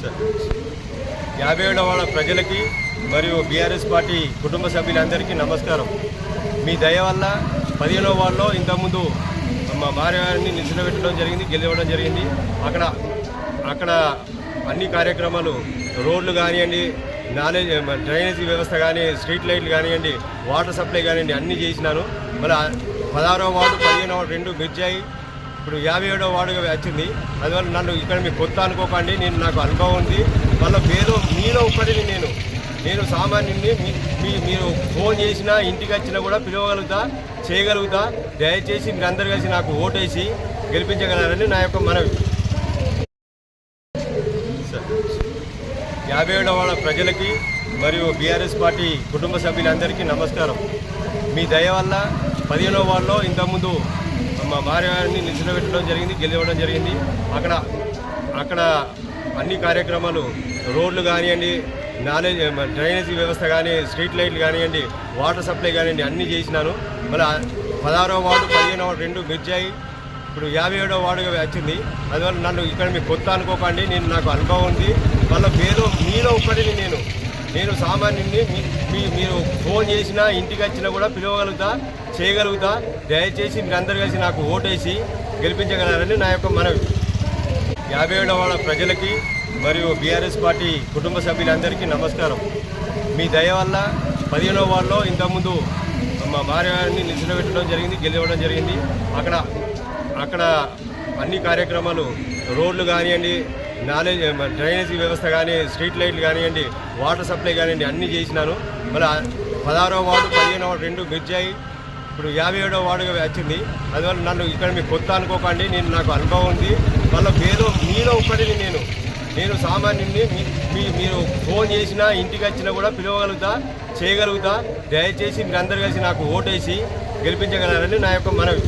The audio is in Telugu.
57వ వార్డు ప్రజలకి మరియు బీఆర్ఎస్ పార్టీ కుటుంబ సభ్యులందరికీ నమస్కారం. మీ దయ వల్ల 15వ వార్డులో ఇంతకుముందు మా భార్య గారిని నిలిచిపెట్టడం జరిగింది, గెలవడం జరిగింది. అక్కడ అన్ని కార్యక్రమాలు, రోడ్లు కానివ్వండి, డ్రైనేజీ వ్యవస్థ కానీ, స్ట్రీట్ లైట్లు కానివ్వండి, వాటర్ సప్లై కానివ్వండి, అన్నీ చేసినాను. మళ్ళీ 16వ వార్డు 15వ వార్డు 2 మెర్జాయి. ఇప్పుడు 57వ వార్డుగా వచ్చింది. అందువల్ల నన్ను ఇక్కడ మీకు కొత్త అనుకోకండి, నాకు అనుభవం ఉంది. మళ్ళీ మీలో ఒక్కటిని నేను సామాన్యుని. మీరు ఫోన్ చేసినా, ఇంటికి వచ్చినా కూడా పిలవగలుగుతా, చేయగలుగుతా. దయచేసి మీరందరూ కలిసి నాకు ఓటేసి గెలిపించగలరని నా యొక్క మనవి. 57వ వార్డు ప్రజలకి మరియు బీఆర్ఎస్ పార్టీ కుటుంబ సభ్యులందరికీ నమస్కారం. మీ దయ వల్ల 15వ వార్డులో ఇంతకుముందు మా భార్య గారిని నిలిచిపెట్టడం జరిగింది, గెలవడం జరిగింది. అక్కడ అన్ని కార్యక్రమాలు, రోడ్లు కానివ్వండి, డ్రైనేజీ వ్యవస్థ కానీ, స్ట్రీట్ లైట్లు కానివ్వండి, వాటర్ సప్లై కానివ్వండి, అన్నీ చేసినాను. మళ్ళీ 16వ వార్డు 15వ వార్డు 2 మెర్జాయి. ఇప్పుడు 57వ వార్డుగా వచ్చింది. అందువల్ల నన్ను ఇక్కడ మీకు కొత్త అనుకోకండి, నాకు అనుభవం ఉంది. మళ్ళీ మీలో ఒక్కటిని నేను సామాన్యుని. మీరు ఫోన్ చేసినా, ఇంటికి వచ్చినా కూడా పిలవగలుగుతా, చేయగలుగుతా. దయచేసి మీరందరూ కలిసి నాకు ఓటేసి గెలిపించగలరని నా యొక్క మనవి. 57వ వార్డు ప్రజలకి మరియు బీఆర్ఎస్ పార్టీ కుటుంబ సభ్యులందరికీ నమస్కారం. మీ దయ వల్ల 15వ వార్డులో ఇంతకుముందు మా భార్య గారిని నిలిచిపెట్టడం జరిగింది, గెలవడం జరిగింది. అక్కడ అన్ని కార్యక్రమాలు, రోడ్లు కానివ్వండి, డ్రైనేజీ వ్యవస్థ కానీ, స్ట్రీట్ లైట్లు కానివ్వండి, వాటర్ సప్లై కానివ్వండి, అన్నీ చేసినాను. మళ్ళీ 16వ వార్డు 15వ వార్డు 2 మెర్జాయి. ఇప్పుడు 57వ వార్డుగా వచ్చింది. అందువల్ల నన్ను ఇక్కడ మీకు కొత్త అనుకోకండి, నాకు అనుభవం ఉంది. మళ్ళీ మీలో ఒక్కటిని నేను సామాన్యుని. మీరు ఫోన్ చేసినా, ఇంటికి వచ్చినా కూడా పిలవగలుగుతా, చేయగలుగుతా. దయచేసి మీరందరూ కలిసి నాకు ఓటేసి గెలిపించగలరని నా యొక్క మనవి.